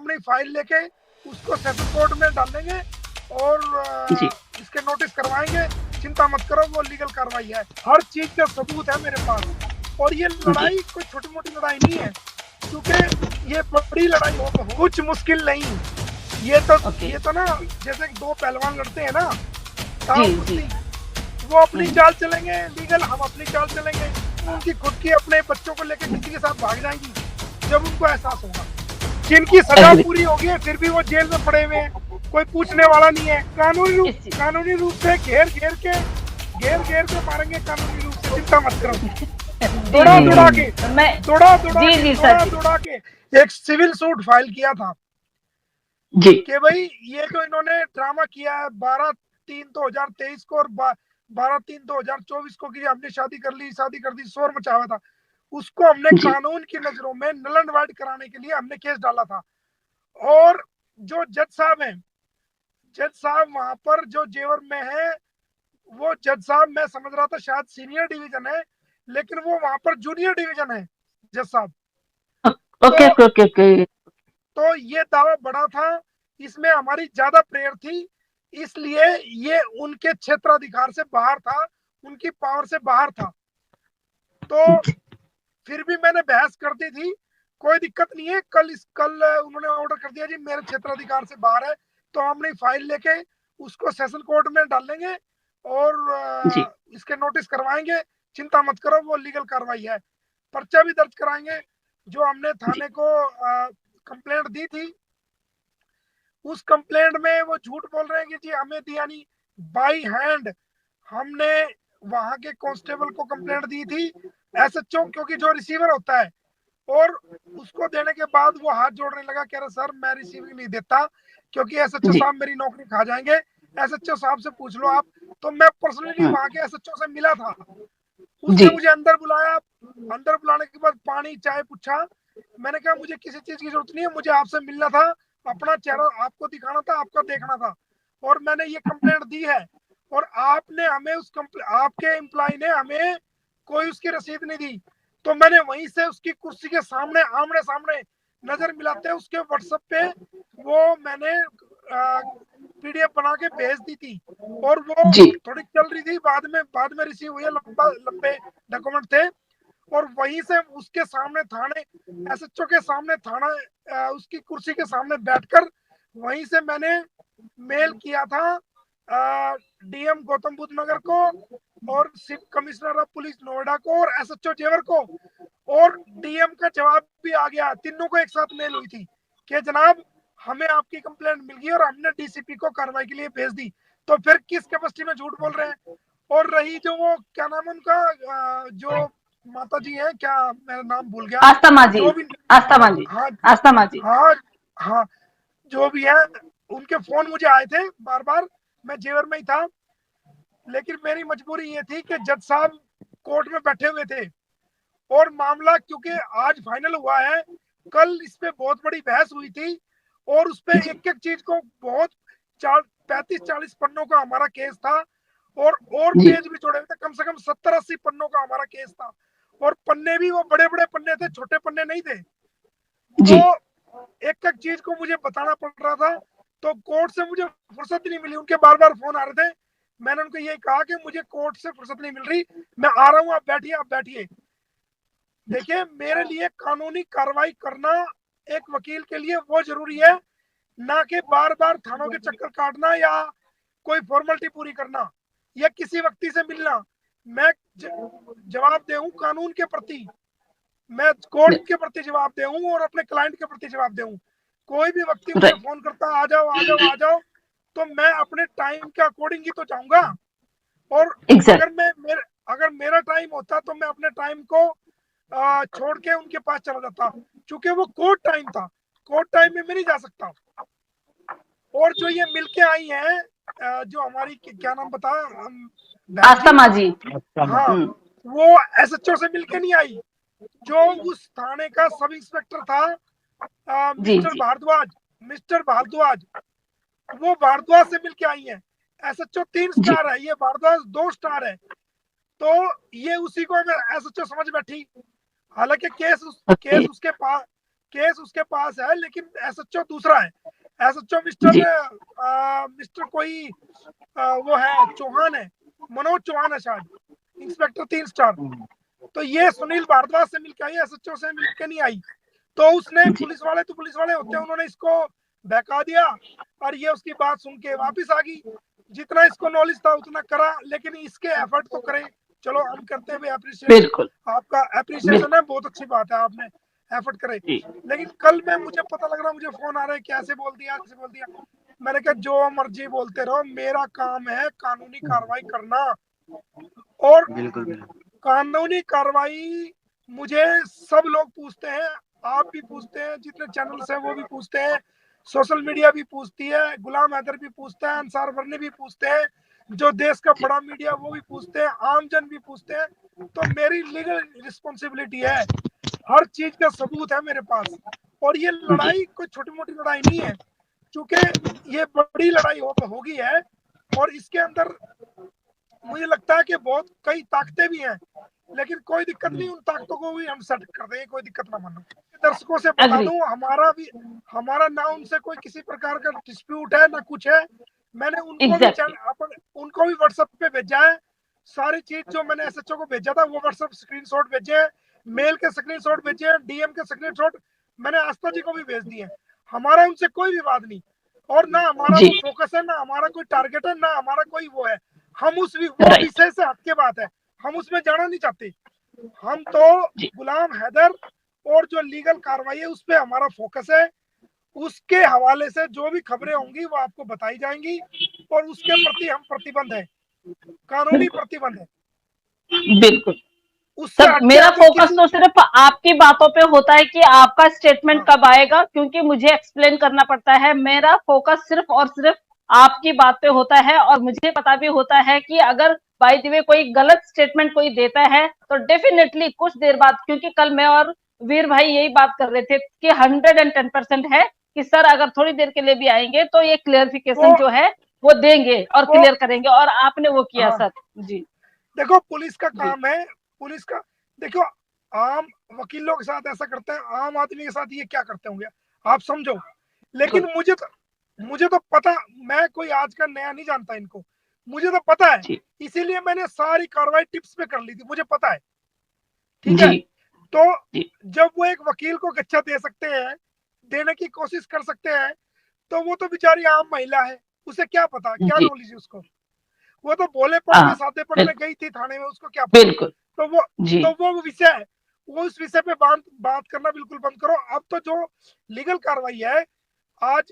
अपनी फाइल लेके उसको सेशन कोर्ट में डालेंगे और जी इसके नोटिस करवाएंगे। चिंता मत करो, वो लीगल कार्रवाई है, हर चीज का सबूत है मेरे पास। और ये जी लड़ाई कोई छोटी मोटी लड़ाई नहीं है, क्योंकि ये बड़ी लड़ाई हो, कुछ मुश्किल नहीं। ओके ये तो ना जैसे दो पहलवान लड़ते हैं ना, जी दाव जी कुश्ती, वो अपनी चाल चलेंगे लीगल, हम अपनी चाल चलेंगे। उनकी खुद की अपने बच्चों को लेकर किसी के साथ भाग जाएंगी जब उनको एहसास होगा। जिनकी सजा एग्री पूरी होगी फिर भी वो जेल में पड़े हुए हैं, कोई पूछने वाला नहीं है। इस कानूनी रूप से घेर के मारेंगे कानूनी रूप से, चिंता मत करो। जी दौड़ा जी दौड़ा के जी मैं जी जी दौड़ा सर दौड़ा के एक सिविल सूट फाइल किया था जी कि भाई ये जो इन्होंने ड्रामा किया है 12/3/2023 को और 12/3/2024 को कि हमने शादी कर दी, शोर मचा हुआ था, उसको हमने जी कानून की नजरों में नल एंड वाइड कराने के लिए हमने केस डाला था। और जो जज साहब वहां पर जो जेवर में है, वो जज साहब मैं समझ रहा था शायद सीनियर डिवीजन है, लेकिन वो वहां पर जूनियर डिवीजन है जज साहब। ओके तो ओके ओके ओके तो ये दावा बड़ा था, इसमें हमारी ज्यादा प्रेयर थी, इसलिए ये उनके क्षेत्राधिकार से बाहर था, उनकी पावर से बाहर था। तो फिर भी मैंने बहस कर दी थी, कोई दिक्कत नहीं है। कल उन्होंने ऑर्डर कर दिया जी मेरे क्षेत्राधिकार से बाहर है, तो हम अपनी फाइल लेके उसको सेशन कोर्ट में डालेंगे और जी इसके नोटिस करवाएंगे। चिंता मत करो, वो लीगल कार्रवाई है, पर्चा भी दर्ज कराएंगे। जो हमने जी थाने को कंप्लेंट दी थी, उस कंप्लेंट में वो झूठ बोल रहे हैं कि जी हमें दिया नहीं। बाई हैंड हमने वहां के कांस्टेबल को कंप्लेंट दी थी, एसएचओ, क्योंकि जो रिसीवर होता है, और उसको देने के बाद वो हाथ जोड़ने लगा, कह रहा सर मैं रिसीविंग नहीं देता क्योंकि एसएचओ जी साहब मेरी नौकरी खा जाएंगे, एसएचओ साहब से पूछ लो आप। तो मैं पर्सनली हाँ वहां के एसएचओ से मिला था, जी उसने मुझे अंदर बुलाया, अंदर बुलाने के बाद पानी चाय पूछा। मैंने कहा मुझे किसी चीज की जरूरत नहीं है, मुझे आपसे मिलना था, अपना चेहरा आपको दिखाना था, आपका देखना था, और मैंने ये कंप्लेंट दी है। और आपने हमें आपके एम्प्लॉय ने हमें कोई उसकी रसीद नहीं दी। तो मैंने वहीं से उसकी कुर्सी के सामने आमने सामने नजर मिलाते उसके व्हाट्सएप पे वो मैंने पीडीएफ बना के भेज दी थी। और वो जी थोड़ी चल रही थी, बाद में रिसीव हुई है, लंबे डॉक्यूमेंट थे। और वहीं से उसके सामने थाने, एसएचओ के सामने थाना, उसकी कुर्सी के सामने बैठकर वहीं से मैंने मेल किया था डीएम गौतम बुद्ध नगर को और chief commissioner of police Noida को और एसएचओ जेवर को। और डीएम का जवाब भी आ गया, तीनों को एक साथ मेल हुई थी कि जनाब हमें आपकी कंप्लेंट मिल गई और हमने डीसीपी को कार्रवाई के लिए भेज दी। तो फिर किस कैपेसिटी में झूठ बोल रहे हैं। और रही जो वो क्या नाम है उनका, जो माता जी हैं, क्या मेरा नाम भूल गया, आस्था माजी जो भी, आस्था माजी हाँ आस्था माजी हाँ हाँ, जो भी है, उनके फोन मुझे आए थे बार बार, मैं जेवर में ही था, लेकिन मेरी मजबूरी ये थी कि जज साहब कोर्ट में बैठे हुए थे और मामला क्योंकि आज फाइनल हुआ है, कल इस पे बहुत बड़ी बहस हुई थी और उस पे जी एक एक चीज को बहुत 35-40 पन्नों का हमारा केस था। और जी पेज भी जोड़े हुए थे, कम से कम 70-80 पन्नों का हमारा केस था। और पन्ने भी वो बड़े बड़े पन्ने थे, छोटे पन्ने नहीं थे। तो जी एक एक चीज को मुझे बताना पड़ रहा था, तो कोर्ट से मुझे फुर्सत नहीं मिली, उनके बार बार फोन आ रहे थे। मैंने उनको यही कहा कि मुझे कोर्ट से फुर्सत नहीं मिल रही, मैं आ रहा हूँ, आप बैठिए। देखिए मेरे लिए कानूनी कार्रवाई करना एक वकील के लिए वो जरूरी है, ना कि बार बार थानों के चक्कर काटना या कोई फॉर्मेलिटी पूरी करना या किसी व्यक्ति से मिलना। मैं जवाब दे कानून के प्रति, मैं कोर्ट के प्रति जवाब दे और अपने क्लाइंट के प्रति जवाब दे। कोई भी व्यक्ति मुझे राइट फोन करता आ जाओ आ जाओ आ जाओ, तो मैं अपने टाइम के अकॉर्डिंग ही तो जाऊंगा। और एग्जैक्ट अगर मेरा टाइम होता तो मैं अपने टाइम को छोड़ के उनके पास चला जाता, क्योंकि वो कोर्ट टाइम था, कोर्ट टाइम में मैं नहीं जा सकता। और जो ये मिलके आई हैं, जो हमारी क्या नाम बता बहन आस्था जी, माजी हाँ, वो एसएचओ से मिलके नहीं आई, जो उस थाने का सब इंस्पेक्टर था, जी मिस्टर जी भारद्वाज, मिस्टर भारद्वाज, वो भारद्वाज से मिलके आई हैं। एसएचओ 3 जी स्टार है, ये भारद्वाज 2 स्टार है। तो ये उसी को एसएचओ समझ बैठी, हालांकि केस ओके उसके पास, केस उसके पास है, लेकिन एसएचओ दूसरा है। एसएचओ मिस्टर कोई वो है, चौहान है, मनोज चौहान है शायद, इंस्पेक्टर 3 स्टार। तो ये सुनील भारद्वाज से मिलकर आई, एसएचओ से मिलकर नहीं आई। तो उसने पुलिस वाले तो पुलिस वाले होते हैं, उन्होंने इसको बहका दिया और ये उसकी बात सुन के वापिस आ गई। जितना इसको नॉलेज था उतना करा, लेकिन इसके एफर्ट तो करें। चलो हम करते हैं अप्रिशिएट, आपका अप्रिशिएशन है, बहुत अच्छी बात है, आपने एफर्ट करे। लेकिन कल में मुझे पता लग रहा, मुझे फोन आ रहा है कैसे बोल दिया, कैसे बोल दिया। मैंने कहा जो मर्जी बोलते रहो, मेरा काम है कानूनी कार्रवाई करना। और कानूनी कार्रवाई मुझे सब लोग पूछते हैं, आप भी पूछते हैं, जितने चैनल्स हैं वो भी पूछते हैं, सोशल मीडिया भी पूछती है, गुलाम हैदर भी पूछता है, अंसार वर्नी भी पूछते हैं, जो देश का बड़ा मीडिया वो भी पूछते हैं, आमजन भी पूछते हैं। तो मेरी लीगल रिस्पॉन्सिबिलिटी है, हर चीज का सबूत है मेरे पास। और ये लड़ाई कोई छोटी मोटी लड़ाई नहीं है, क्योंकि ये बड़ी लड़ाई होगी है। और इसके अंदर मुझे लगता है कि बहुत कई ताकतें भी हैं, लेकिन कोई दिक्कत नहीं, उन ताकतों को भी हम सेट कर देंगे, कोई दिक्कत ना मानो। दर्शकों से बता दूं, हमारा ना उनसे कोई किसी प्रकार का डिस्प्यूट है ना कुछ है। मैंने उनको भी उनको भी व्हाट्सएप पे भेजा है सारी चीज, जो मैंने एसएचओ को भेजा था वो व्हाट्सएप स्क्रीनशॉट भेजे हैं, मेल के स्क्रीनशॉट भेजे हैं, डीएम के स्क्रीनशॉट मैंने आस्था जी को भी भेज दिए। हमारा उनसे कोई विवाद नहीं, और ना हमारा वो फोकस है, ना हमारा कोई टारगेट है, ना हमारा कोई वो है। हम उस विषय से हटके बात है, हम उसमें जाना नहीं चाहते। हम तो गुलाम हैदर और जो लीगल कार्रवाई है उस पर हमारा फोकस है। उसके हवाले से जो भी खबरें होंगी वो आपको बताई जाएंगी, और उसके प्रति हम प्रतिबद्ध है, कानूनी प्रतिबद्ध है। बिल्कुल। सर मेरा फोकस तो सिर्फ आपकी बातों पे होता है कि आपका स्टेटमेंट कब आएगा, क्योंकि मुझे एक्सप्लेन करना पड़ता है। मेरा फोकस सिर्फ और सिर्फ आपकी बात पे होता है, और मुझे पता भी होता है कि अगर बाय द वे कोई गलत स्टेटमेंट कोई देता है तो डेफिनेटली कुछ देर बाद, क्योंकि कल मैं और वीर भाई यही बात कर रहे थे कि 110% है कि सर अगर थोड़ी देर के लिए भी आएंगे तो ये क्लियरिफिकेशन जो है वो देंगे और क्लियर करेंगे, और आपने वो किया। सर जी देखो, पुलिस का काम है, पुलिस का देखो, आम वकीलों के साथ ऐसा करते हैं, आम आदमी के साथ ये क्या करते होंगे आप समझो। लेकिन मुझे तो पता, मैं कोई आज का नया नहीं जानता इनको, मुझे तो पता है, इसीलिए मैंने सारी कार्रवाई टिप्स पे कर ली थी, मुझे पता है। ठीक है, तो जब वो एक वकील को गच्चा दे सकते हैं, देने की कोशिश कर सकते हैं, तो वो तो बेचारी आम महिला है, उसे क्या पता, क्या नॉलेज है उसको। वो तो भोले पड़ने सादेपन में गई थी थाने में, उसको क्या पता। तो वो विषय है, वो उस विषय पे बात करना बिल्कुल बंद करो। अब तो जो लीगल कार्रवाई है, आज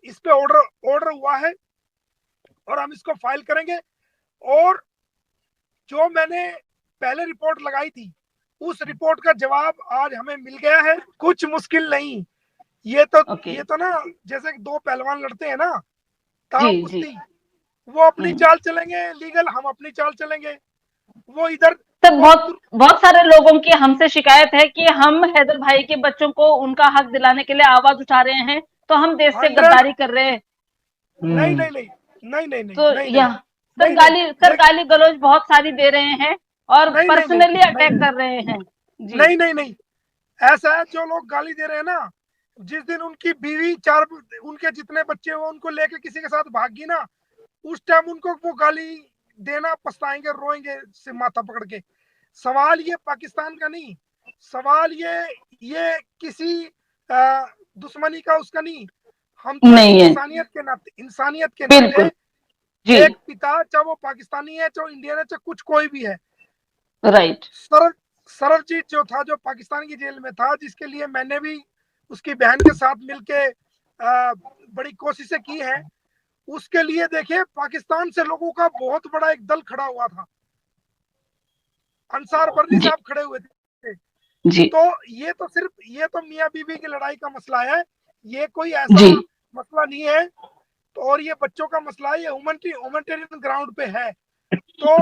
इस पे ऑर्डर हुआ है और हम इसको फाइल करेंगे। और जो मैंने पहले रिपोर्ट लगाई थी, उस रिपोर्ट का जवाब आज हमें मिल गया है। कुछ मुश्किल नहीं, ये तो ना जैसे दो पहलवान लड़ते हैं ना, ताव कुश्ती, वो अपनी चाल चलेंगे लीगल, हम अपनी चाल चलेंगे। वो इधर सर बहुत सारे लोगों की हमसे शिकायत है कि हम हैदर भाई के बच्चों को उनका हक दिलाने के लिए आवाज उठा रहे हैं, तो हम देश से गद्दारी कर रहे हैं। नहीं। तो सर गाली गलौज बहुत सारी दे रहे हैं और पर्सनली अटैक कर रहे हैं। नहीं, ऐसा है, जो लोग गाली दे रहे हैं ना, जिस दिन उनकी बीवी, उनके जितने बच्चे हो, उनको लेके किसी के साथ भागी ना, उस टाइम उनको वो गाली देना, पछताएंगे, रोएंगे से माथा पकड़ के। सवाल ये पाकिस्तान का नहीं, सवाल ये किसी दुश्मनी का उसका नहीं। हम तो इंसानियत के नाते एक पिता, चाहे वो पाकिस्तानी है, चाहे इंडियन है, चाहे कुछ कोई भी है, राइट। सरबजीत जो था, जो पाकिस्तान की जेल में था, जिसके लिए मैंने भी उसकी बहन के साथ मिलके बड़ी कोशिशें की हैं, उसके लिए देखिए पाकिस्तान से लोगों का बहुत बड़ा एक दल खड़ा हुआ था, अंसार वर्नी साहब खड़े हुए थे। तो ये तो मियाँ बीवी की लड़ाई का मसला है, ये कोई ऐसा मसला नहीं है। तो और ये बच्चों का मसला है, ये ह्यूमैनिटेरियन ग्राउंड पे है, तो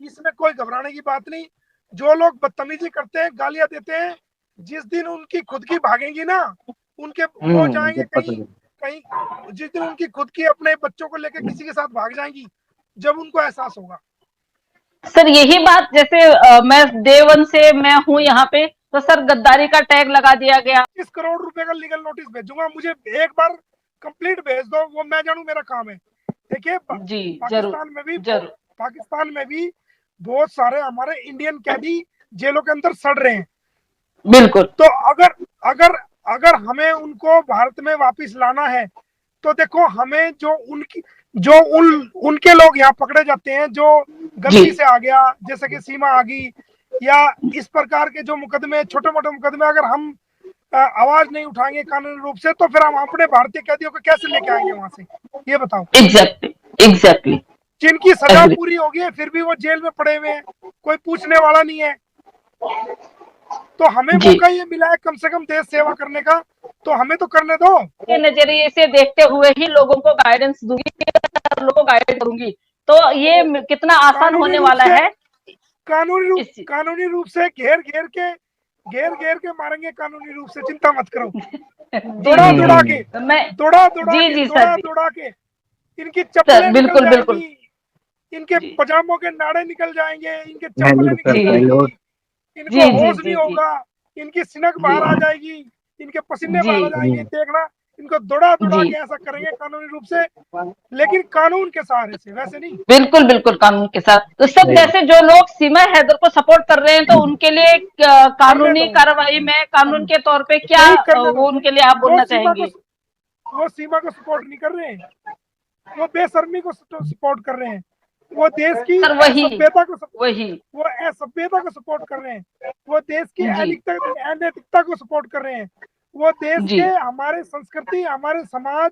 इसमें कोई घबराने की बात नहीं। जो लोग बदतमीजी करते हैं, गालियां देते हैं, जिस दिन उनकी खुद की भागेंगी ना, उनके वो जाएंगे कहीं, जिस दिन उनकी खुद की अपने बच्चों को लेकर किसी के साथ भाग जाएंगी, जब उनको एहसास होगा। सर यही बात, जैसे मैं डे 1 से मैं हूँ यहाँ पे, तो सर गद्दारी का टैग लगा दिया गया। 30 करोड़ रुपए का लीगल नोटिस भेजूंगा, मुझे एक बार कंप्लीट भेज दो, वो मैं जानू मेरा काम है। देखिए जी जरूर जरूर। पाकिस्तान में भी बहुत सारे हमारे इंडियन कैदी जेलों के अंदर सड़ रहे हैं। बिल्कुल। तो अगर अगर अगर हमें उनको भारत में वापस लाना है, तो देखो हमें जो उनके लोग यहाँ पकड़े जाते हैं, जो गलती से आ गया, जैसे कि सीमा आ गई, या इस प्रकार के जो मुकदमे, छोटे मोटे मुकदमे, अगर हम आवाज नहीं उठाएंगे कानूनी रूप से, तो फिर हम अपने भारतीय कैदियों को कैसे लेके आएंगे वहां से, ये बताओ। Exactly exactly. जिनकी सजा पूरी होगी है फिर भी वो जेल में पड़े हुए हैं, कोई पूछने वाला नहीं है। तो हमें मौका ये मिला है कम से कम देश सेवा करने का, तो हमें तो करने दो। के नजरिए से देखते हुए ही लोगों को गाइडेंस दूंगी, लोगों को गाइड करूंगी, तो ये कितना आसान होने वाला है। कानूनी रूप से घेर घेर के मारेंगे, कानूनी रूप से, चिंता मत करो। दौड़ा दौड़ा के इनकी चप्पलें निकल जाएंगी, इनके पजामों के नाड़े निकल जाएंगे, इनके चप्पलें निकल जाएंगी, इनको होश नहीं होगा, इनकी सिनक बाहर आ जाएगी, इनके पसीने बाहर आ जाएंगे। देखना, इनको दौड़ा के ऐसा करेंगे कानूनी रूप से, लेकिन कानून के सहारे से, वैसे नहीं। बिल्कुल बिल्कुल कानून के साथ। तो सब जैसे जो लोग सीमा हैदर को सपोर्ट कर रहे हैं, तो उनके लिए कानूनी कार्रवाई में कानून के तौर पे क्या वो उनके लिए आप बोलना चाहेंगे? वो सीमा को सपोर्ट नहीं कर रहे हैं, वो बेशर्मी को सपोर्ट कर रहे हैं, वो देश की असभ्यता को सपोर्ट कर रहे हैं, वो देश की अनैतिकता को सपोर्ट कर रहे हैं, वो देश के हमारे संस्कृति, हमारे समाज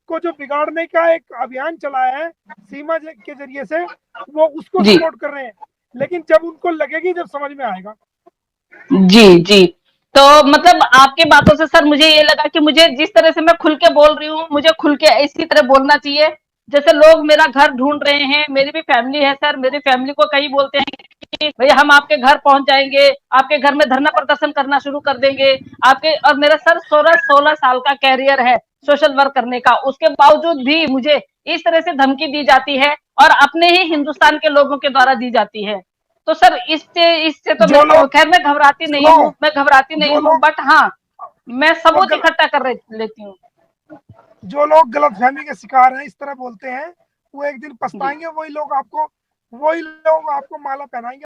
को जो बिगाड़ने का एक अभियान चलाया है सीमा के जरिए से, वो उसको सपोर्ट कर रहे हैं। लेकिन जब उनको लगेगी, जब समझ में आएगा। जी। तो मतलब आपकी बातों से सर मुझे ये लगा कि मुझे जिस तरह से मैं खुल के बोल रही हूँ, मुझे खुल के इसी तरह बोलना चाहिए। जैसे लोग मेरा घर ढूंढ रहे हैं, मेरी भी फैमिली है सर, मेरी फैमिली को कई बोलते हैं कि भैया हम आपके घर पहुंच जाएंगे, आपके घर में धरना प्रदर्शन करना शुरू कर देंगे आपके। और मेरा सर 16 साल का कैरियर है सोशल वर्क करने का, उसके बावजूद भी मुझे इस तरह से धमकी दी जाती है, और अपने ही हिंदुस्तान के लोगों के द्वारा दी जाती है। तो सर इससे तो खैर मैं घबराती नहीं हूँ, बट हाँ मैं सबूत इकट्ठा कर लेती हूँ। जो लोग गलतफहमी के शिकार हैं, इस तरह बोलते हैं, वो एक दिन पछताएंगे। वही लोग आपको माला पहनाएंगे।